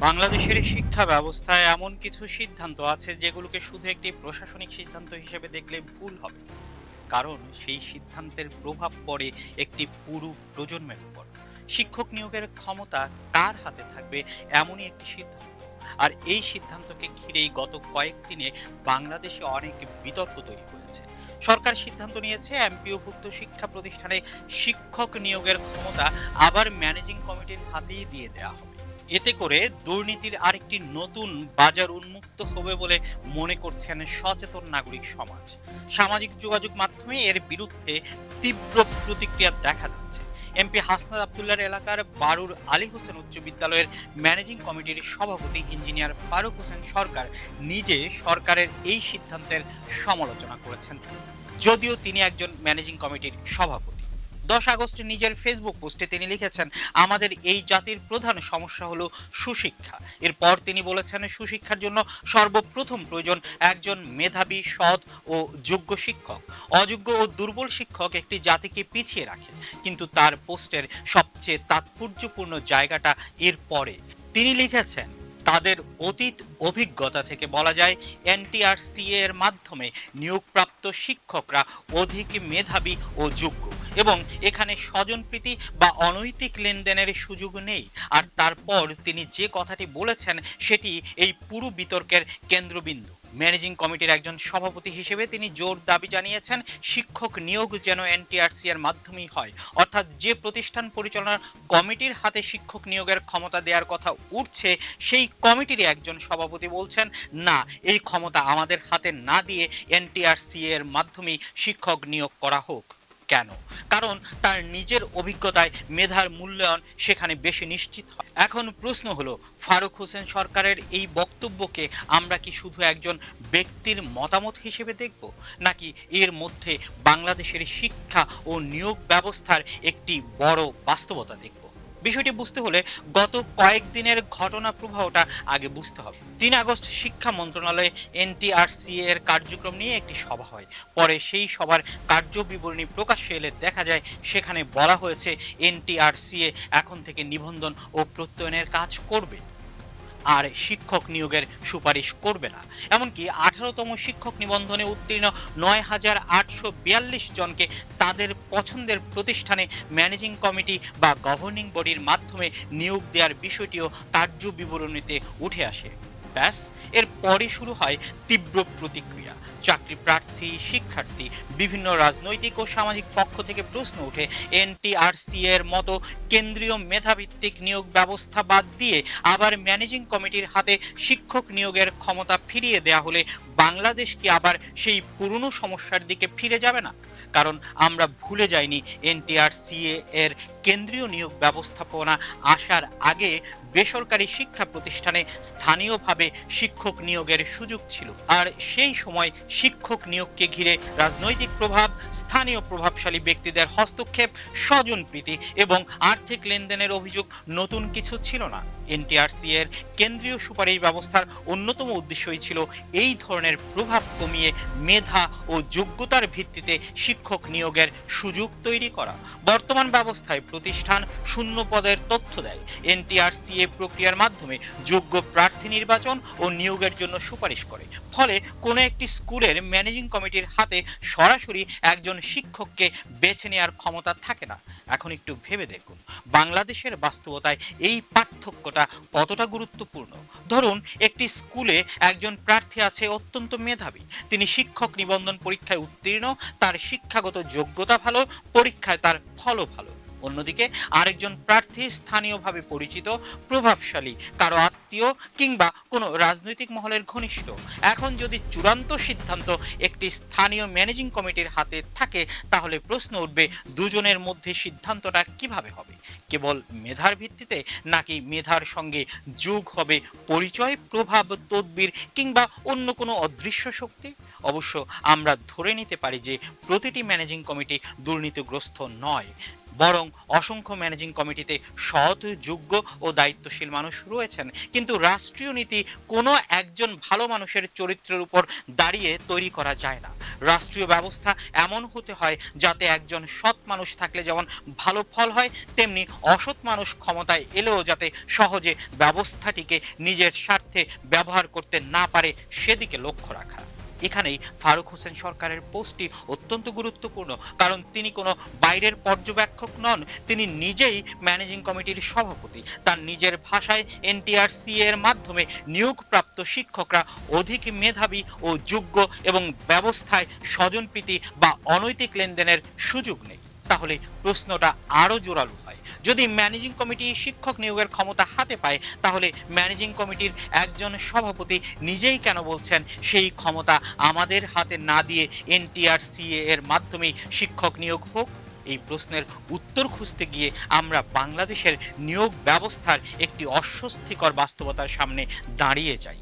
বাংলাদেশের শিক্ষা ব্যবস্থায় এমন কিছু সিদ্ধান্ত আছে যেগুলোকে শুধু একটি প্রশাসনিক সিদ্ধান্ত হিসেবে দেখলে ভুল হবে। কারণ সেই সিদ্ধান্তের প্রভাব পড়ে একটি পুরো প্রজন্মের উপর। শিক্ষক নিয়োগের ক্ষমতা কার হাতে থাকবে, এমনই একটি সিদ্ধান্ত। আর এই সিদ্ধান্তকে ঘিরেই গত কয়েকদিনে বাংলাদেশে অনেক বিতর্ক তৈরি হয়েছে। সরকার সিদ্ধান্ত নিয়েছে এমপিওভুক্ত শিক্ষা প্রতিষ্ঠানে শিক্ষক নিয়োগের ক্ষমতা আবার ম্যানেজিং কমিটির হাতেই দিয়ে দেওয়া হবে। এতে করে দুর্নীতির আরেকটি নতুন বাজার উন্মুক্ত হবে বলে মনে করছেন সচেতন নাগরিক সমাজ। সামাজিক যোগাযোগ মাধ্যমে এর বিরুদ্ধে তীব্র প্রতিক্রিয়া দেখা যাচ্ছে। এমপি হাসনাত আবদুল্লাহর এলাকার বারুর আলী হোসেন উচ্চ বিদ্যালয়ের ম্যানেজিং কমিটির সভাপতি ইঞ্জিনিয়ার ফারুক হোসেন সরকার নিজে সরকারের এই সিদ্ধান্তের সমালোচনা করেছেন, যদিও তিনি একজন ম্যানেজিং কমিটির সভাপতি। 10 আগস্ট নিজের ফেসবুক পোস্টে তিনি লিখেছেন, আমাদের এই জাতির প্রধান সমস্যা হলো সুশিক্ষা। এরপর তিনি বলেছেন, সুশিক্ষার জন্য সর্বপ্রথম প্রয়োজন একজন মেধাবী, সৎ ও যোগ্য শিক্ষক। অযোগ্য ও দুর্বল শিক্ষক একটি জাতিকে পিছিয়ে রাখে। কিন্তু তার পোস্টের সবচেয়ে তাৎপর্যপূর্ণ জায়গাটা এর পরে। তিনি লিখেছেন, তাদের অতীত অভিজ্ঞতা থেকে বলা যায় এনটিআরসিএ এর মাধ্যমে নিয়োগপ্রাপ্ত শিক্ষকরা অধিক মেধাবী ও যোগ্য এবং এখানে স্বজনপ্রীতি বা অনৈতিক লেনদেনের সুযোগ নেই। আর তারপর তিনি যে কথাটি বলেছেন সেটি এই পুরো বিতর্কের কেন্দ্রবিন্দু। ম্যানেজিং কমিটির একজন সভাপতি হিসেবে তিনি জোর দাবি জানিয়েছেন, শিক্ষক নিয়োগ যেন এনটিআরসি এর মাধ্যমেই হয়। অর্থাৎ যে প্রতিষ্ঠান পরিচালনার কমিটির হাতে শিক্ষক নিয়োগের ক্ষমতা দেওয়ার কথা উঠছে, সেই কমিটির একজন সভাপতি বলছেন, না, এই ক্ষমতা আমাদের হাতে না দিয়ে এনটিআরসি এর মাধ্যমেই শিক্ষক নিয়োগ করা হোক। কেন? কারণ তার নিজের অভিজ্ঞতায় মেধার মূল্যায়ন সেখানে বেশি নিশ্চিত হয়। এখন প্রশ্ন হলো, ফারুক হোসেন সরকারের এই বক্তব্যকে আমরা কি শুধু একজন ব্যক্তির মতামত হিসেবে দেখব, নাকি এর মধ্যে বাংলাদেশের শিক্ষা ও নিয়োগ ব্যবস্থার একটি বড় বাস্তবতা দেখব? বিষয়টি বুঝতে হলে গত কয়েকদিনের ঘটনা প্রবাহটা আগে বুঝতে হবে। 3 আগস্ট শিক্ষা মন্ত্রণালয়ে এনটিআরসি এর কার্যক্রম নিয়ে একটি সভা হয়। পরে সেই সভার কার্য বিবরণী প্রকাশ্যে এলে দেখা যায় সেখানে বলা হয়েছে এনটিআরসিএ এখন থেকে নিবন্ধন ও প্রত্যয়নের কাজ করবে, আর শিক্ষক নিয়োগের সুপারিশ করবে না। এমনকি 18তম শিক্ষক নিবন্ধনে উত্তীর্ণ 9,842 জনকে তাদের পছন্দের প্রতিষ্ঠানে ম্যানেজিং কমিটি বা গভর্নিং বডির মাধ্যমে নিয়োগ দেওয়ার বিষয়টিও কার্য বিবরণীতে উঠে আসে। ব্যাস, এর পরে শুরু হয় তীব্র প্রতিক্রিয়া। চাকরি প্রার্থী, শিক্ষার্থী, বিভিন্ন রাজনৈতিক ও সামাজিক পক্ষ থেকে প্রশ্ন ওঠে, এনটিআরসি এর মতো কেন্দ্রীয় মেধাভিত্তিক নিয়োগ ব্যবস্থা বাদ দিয়ে আবার ম্যানেজিং কমিটির হাতে শিক্ষক নিয়োগের ক্ষমতা ফিরিয়ে দেয়া হলে বাংলাদেশ কি আবার সেই পুরনো সমস্যার দিকে ফিরে যাবে না? কারণ আমরা ভুলে যাইনি, এনটিআরসিএ এর কেন্দ্রীয় নিয়োগ ব্যবস্থাপনা আসার আগে বেসরকারি শিক্ষা প্রতিষ্ঠানে স্থানীয়ভাবে শিক্ষক নিয়োগের সুযোগ ছিল। আর সেই সময় শিক্ষক নিয়োগকে ঘিরে রাজনৈতিক প্রভাব, স্থানীয় প্রভাবশালী ব্যক্তিদের হস্তক্ষেপ, স্বজনপ্রীতি এবং আর্থিক লেনদেনের অভিযোগ নতুন কিছু ছিল না। এনটিআরসি এর কেন্দ্রীয় সুপারিশ ব্যবস্থার অন্যতম উদ্দেশ্যই ছিল এই ধরনের প্রভাব কমিয়ে মেধা ও যোগ্যতার ভিত্তিতে শিক্ষক নিয়োগের সুযোগ তৈরি করা। বর্তমান ব্যবস্থায় প্রতিষ্ঠান শূন্য পদের তথ্য দেয়, এনটিআরসিএ প্রক্রিয়ার মাধ্যমে যোগ্য প্রার্থী নির্বাচন ও নিয়োগের জন্য সুপারিশ করে। ফলে কোনো একটি স্কুলের ম্যানেজিং কমিটির হাতে সরাসরি একজন শিক্ষককে বেছে নেওয়ার ক্ষমতা থাকে না। এখন একটু ভেবে দেখুন, বাংলাদেশের বাস্তবতায় এই পার্থক্যটা কতটা গুরুত্বপূর্ণ। ধরুন, একটি স্কুলে একজন প্রার্থী আছে অত্যন্ত মেধাবী, তিনি শিক্ষক নিবন্ধন পরীক্ষায় উত্তীর্ণ, তার শিক্ষাগত যোগ্যতা ভালো, পরীক্ষায় তার ফলও ভালো। অন্যদিকে আরেকজন প্রার্থী স্থানীয়ভাবে পরিচিত, প্রভাবশালী, কারো আত্মীয় কিংবা কোনো রাজনৈতিক মহলের ঘনিষ্ঠ। এখন যদি চূড়ান্ত সিদ্ধান্ত একটি স্থানীয় ম্যানেজিং কমিটির হাতে থাকে, তাহলে প্রশ্ন উঠবে, দুজনের মধ্যে সিদ্ধান্তটা কিভাবে হবে? কেবল মেধার ভিত্তিতে, নাকি মেধার সঙ্গে যোগ হবে পরিচয়, প্রভাব, তদবির কিংবা অন্য কোনো অদৃশ্য শক্তি? অবশ্য আমরা ধরে নিতে পারি যে প্রতিটি ম্যানেজিং কমিটি দুর্নীতিগ্রস্ত নয়। বরং অসংখ্য ম্যানেজিং কমিটিতে সৎ, যোগ্য ও দায়িত্বশীল মানুষ রয়েছেন, কিন্তু রাষ্ট্রীয় নীতি কোনো একজন ভালো মানুষের চরিত্রের উপর দাঁড়িয়ে তৈরি করা যায় না। রাষ্ট্রীয় ব্যবস্থা এমন হতে হয় যাতে একজন সৎ মানুষ থাকলে যেমন ভালো ফল হয়, তেমনি অসৎ মানুষ ক্ষমতায় এলেও যাতে সহজে ব্যবস্থাটিকে নিজের স্বার্থে ব্যবহার করতে না পারে সেদিকে লক্ষ্য রাখা। এখানেই ফারুক হোসেন সরকারের পোস্টটি অত্যন্ত গুরুত্বপূর্ণ, কারণ তিনি কোনো বাইরের পর্যবেক্ষক নন, তিনি নিজেই ম্যানেজিং কমিটির সভাপতি। তার নিজের ভাষায় এনটিআরসি এর মাধ্যমে নিয়োগপ্রাপ্ত শিক্ষকরা অধিক মেধাবী ও যোগ্য এবং ব্যবস্থায় স্বজনপ্রীতি বা অনৈতিক লেনদেনের সুযোগ নেই। তাহলে প্রশ্নটা আরও জোরালো হয়, যদি ম্যানেজিং কমিটি শিক্ষক নিয়োগের ক্ষমতা হাতে পায়, তাহলে ম্যানেজিং কমিটির একজন সভাপতি নিজেই কেন বলছেন সেই ক্ষমতা আমাদের হাতে না দিয়ে এনটিআরসিএ এর মাধ্যমেই শিক্ষক নিয়োগ হোক? এই প্রশ্নের উত্তর খুঁজতে গিয়ে আমরা বাংলাদেশের নিয়োগ ব্যবস্থার একটি অস্বস্তিকর বাস্তবতার সামনে দাঁড়িয়ে যাই।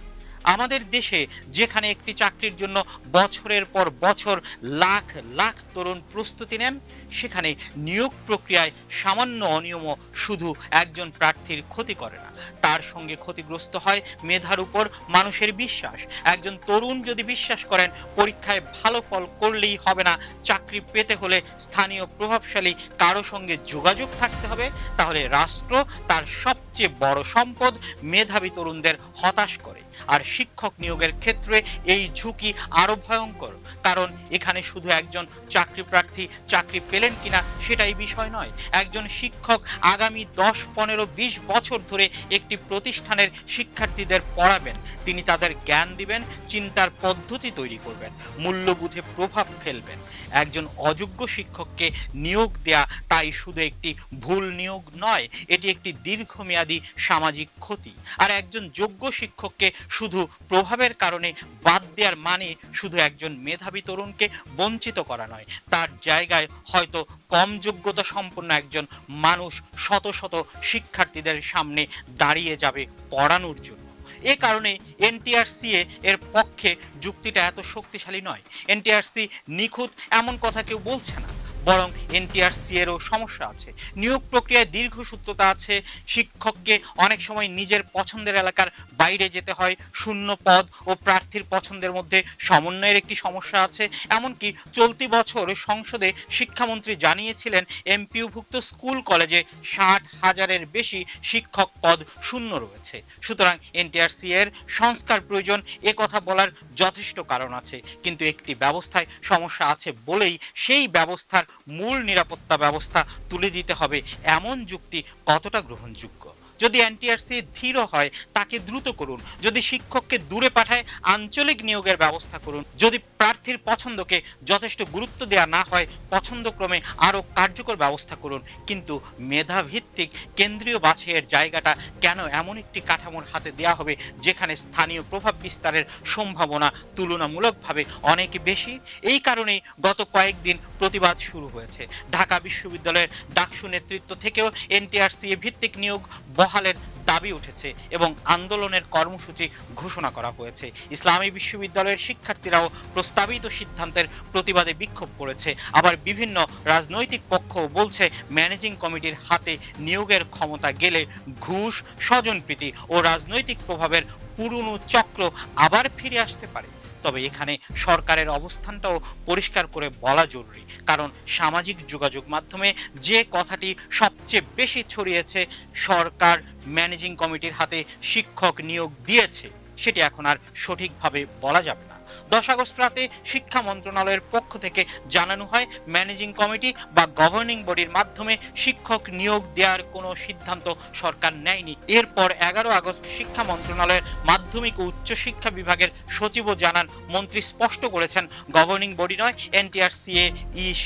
আমাদের দেশে যেখানে একটি চাকরির জন্য বছরের পর বছর লাখ লাখ তরুণ প্রস্তুতি নেন, সেখানে নিয়োগ প্রক্রিয়ায় সামান্য অনিয়মও শুধু একজন প্রার্থীর ক্ষতি করে না, তার সঙ্গে ক্ষতিগ্রস্ত হয় মেধার উপর মানুষের বিশ্বাস। একজন তরুণ যদি বিশ্বাস করেন পরীক্ষায় ভালো ফল করলেই হবে না, চাকরি পেতে হলে স্থানীয় প্রভাবশালী কারো সঙ্গে যোগাযোগ থাকতে হবে, তাহলে রাষ্ট্র তার সবচেয়ে বড় সম্পদ মেধাবী তরুণদের হতাশ করে। আর শিক্ষক নিয়োগের ক্ষেত্রে এই ঝুঁকি আরো ভয়ঙ্কর, কারণ এখানে শুধু একজন চাকরি প্রার্থী চাকরি পেলেন কিনা সেটাই বিষয় নয়। একজন শিক্ষক আগামী 10, 15, 20 বছর ধরে একটি প্রতিষ্ঠানের শিক্ষার্থীদের পড়াবেন, তিনি তাদের জ্ঞান দিবেন, চিন্তার পদ্ধতি তৈরি করবেন, মূল্যবোধে প্রভাব ফেলবেন। একজন অযোগ্য শিক্ষককে নিয়োগ দেয়া তাই শুধু একটি ভুল নিয়োগ নয়, এটি একটি দীর্ঘমেয়াদী সামাজিক ক্ষতি। আর একজন যোগ্য শিক্ষককে শুধু প্রভাবের কারণে বাদ দেওয়ার মানে শুধু একজন মেধাবী তরুণকে বঞ্চিত করা নয়, তার জায়গায় হয়তো কম যোগ্যতা সম্পন্ন একজন মানুষ শত শত শিক্ষার্থীদের সামনে দাঁড়িয়ে যাবে পড়ানোর জন্য। এ কারণে এনটিআরসিএ এর পক্ষে যুক্তিটা এত শক্তিশালী নয়। এনটিআরসি নিখুঁত এমন কথা কেউ বলছে না, বরং এনটিআরসি এরও সমস্যা আছে। নিয়োগ প্রক্রিয়ায় দীর্ঘসূত্রতা আছে, শিক্ষককে অনেক সময় নিজের পছন্দের এলাকার বাইরে যেতে হয়, শূন্য পদ ও প্রার্থীর পছন্দের মধ্যে সমন্বয়ের একটি সমস্যা আছে। এমনকি চলতি বছর সংসদে শিক্ষামন্ত্রী জানিয়েছিলেন এমপিওভুক্ত স্কুল কলেজে 60,000-এর বেশি শিক্ষক পদ শূন্য রয়েছে। সুতরাং এনটিআরসি এর সংস্কার প্রয়োজন, এ কথা বলার যথেষ্ট কারণ আছে, কিন্তু একটি ব্যবস্থায় সমস্যা আছে বলেই সেই ব্যবস্থার মূল নিরাপত্তা ব্যবস্থা তুলে দিতে হবে, এমন যুক্তি কতটা গ্রহণযোগ্য? যদি এনটিআরসি ধীর হয় তাকে দ্রুত করুন, যদি শিক্ষককে দূরে পাঠায় আঞ্চলিক নিয়োগের ব্যবস্থা করুন, যদি প্রার্থীর পছন্দকে যথেষ্ট গুরুত্ব দেওয়া না হয় পছন্দক্রমে আরও কার্যকর ব্যবস্থা করুন। কিন্তু মেধাভিত্তিক কেন্দ্রীয় বাছাইয়ের জায়গাটা কেন এমন একটি কাঠামোর হাতে দেওয়া হবে যেখানে স্থানীয় প্রভাব বিস্তারের সম্ভাবনা তুলনামূলকভাবে অনেক বেশি? এই কারণেই গত কয়েকদিন প্রতিবাদ শুরু হয়েছে। ঢাকা বিশ্ববিদ্যালয়ের ডাকসু নেতৃত্ব থেকেও এনটিআরসি ভিত্তিক নিয়োগ বহালের দাবি উঠেছে এবং আন্দোলনের কর্মসূচি ঘোষণা করা হয়েছে। ইসলামী বিশ্ববিদ্যালয়ের শিক্ষার্থীরাও প্রস্তাবিত সিদ্ধান্তের প্রতিবাদে বিক্ষোভ করেছে। আবার বিভিন্ন রাজনৈতিক পক্ষ বলছে ম্যানেজিং কমিটির হাতে নিয়োগের ক্ষমতা গেলে ঘুষ, স্বজনপ্রীতি ও রাজনৈতিক প্রভাবের পুরনো চক্র আবার ফিরে আসতে পারে। তবে এখানে সরকারের অবস্থানটাও পরিষ্কার করে বলা জরুরি, কারণ সামাজিক যোগাযোগ মাধ্যমে যে কথাটি সবচেয়ে বেশি ছড়িয়েছে, সরকার ম্যানেজিং কমিটির হাতে শিক্ষক নিয়োগ দিয়েছে, সেটি এখন আর সঠিকভাবে বলা যাবে না। 10 আগস্ট রাতে শিক্ষা মন্ত্রণালয়ের পক্ষ থেকে জানানো হয় ম্যানেজিং কমিটি বা গভর্নিং বডির মাধ্যমে শিক্ষক নিয়োগ দেওয়ার কোনো সিদ্ধান্ত সরকার নেয়নি। এরপর 11 আগস্ট শিক্ষা মন্ত্রণালয়ের মাধ্যমিক ও উচ্চশিক্ষা বিভাগের সচিবও জানান, মন্ত্রী স্পষ্ট করেছেন গভর্নিং বডি নয় এনটিআরসিএ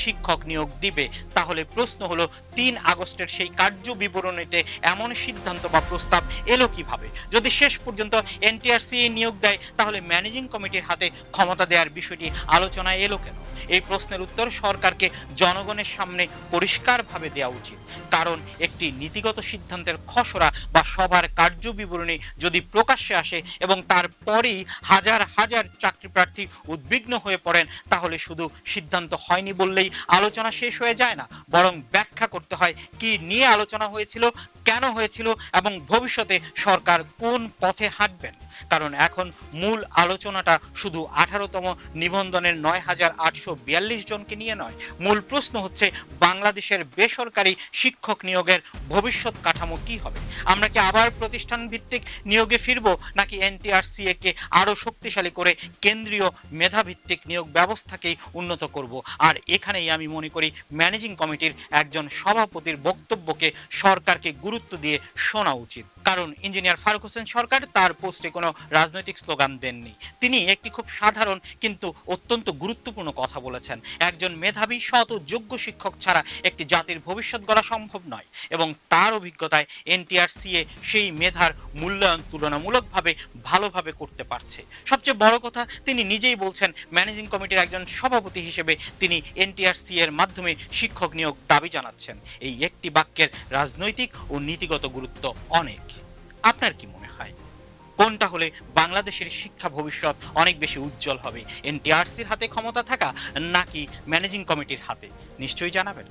শিক্ষক নিয়োগ দিবে। তাহলে প্রশ্ন হলো 3 আগস্টের সেই কার্য বিবরণীতে এমন সিদ্ধান্ত বা প্রস্তাব এলো কিভাবে? যদি শেষ পর্যন্ত এনটিআরসিএ নিয়োগ দেয় তাহলে ম্যানেজিং কমিটির হাতে ক্ষমতা দেওয়ার বিষয়টি আলোচনায় এলো কেন? এই প্রশ্নের উত্তর সরকারকে জনগণের সামনে পরিষ্কারভাবে দেওয়া উচিত। কারণ একটি নীতিগত সিদ্ধান্তের খসড়া বা সভার কার্যবিবরণী যদি প্রকাশ্যে আসে এবং তারপরেই হাজার হাজার চাকরি প্রার্থী উদ্বিগ্ন হয়ে পড়েন, তাহলে শুধু সিদ্ধান্ত হয়নি বললেই আলোচনা শেষ হয়ে যায় না, বরং ব্যাখ্যা করতে হয় কি নিয়ে আলোচনা হয়েছিল, কেন হয়েছিল এবং ভবিষ্যতে সরকার কোন পথে হাঁটবেন। কারণ এখন মূল আলোচনাটা শুধু 18তম নিবন্ধনের ৯,৮৪২ জনকে নিয়ে নয়। মূল প্রশ্ন হচ্ছে বাংলাদেশের বেসরকারি শিক্ষক নিয়োগের ভবিষ্যৎ কাঠামো কি হবে? আমরা কি আবার প্রতিষ্ঠান ভিত্তিক নিয়োগে ফিরব, নাকি এনটিআরসিএ কে আরও শক্তিশালী করে কেন্দ্রীয় মেধাভিত্তিক নিয়োগ ব্যবস্থাকেই উন্নত করব? আর এখানেই আমি মনে করি ম্যানেজিং কমিটির একজন সভাপতির বক্তব্যকে সরকারকে গুরুত্ব দিয়ে শোনা উচিত। কারণ ইঞ্জিনিয়ার ফারুক হোসেন সরকার তার পোস্টে কোনো রাজনৈতিক স্লোগান দেননি। তিনি একটি খুব সাধারণ কিন্তু অত্যন্ত গুরুত্বপূর্ণ কথা বলেছেন। একজন মেধাবী সৎ ও যোগ্য শিক্ষক ছাড়া একটি জাতির ভবিষ্যৎ গড়া সম্ভব নয়, এবং তার অভিজ্ঞতায় এনটিআরসিএ সেই মেধার মূল্যায়ন তুলনামূলকভাবে ভালোভাবে করতে পারছে। সবচেয়ে বড় কথা, তিনি নিজেই বলছেন ম্যানেজিং কমিটির একজন সভাপতি হিসেবে তিনি এনটিআরসি এর মাধ্যমে শিক্ষক নিয়োগ দাবি জানাচ্ছেন। এই একটি বাক্যের রাজনৈতিক ও নীতিগত গুরুত্ব অনেক। আপনার কি মনে হয়, কোনটা হলে বাংলাদেশের শিক্ষা ভবিষ্যৎ অনেক বেশি উজ্জ্বল হবে? এনটিআরসির হাতে ক্ষমতা থাকা নাকি ম্যানেজিং কমিটির হাতে? নিশ্চয়ই জানাবেন।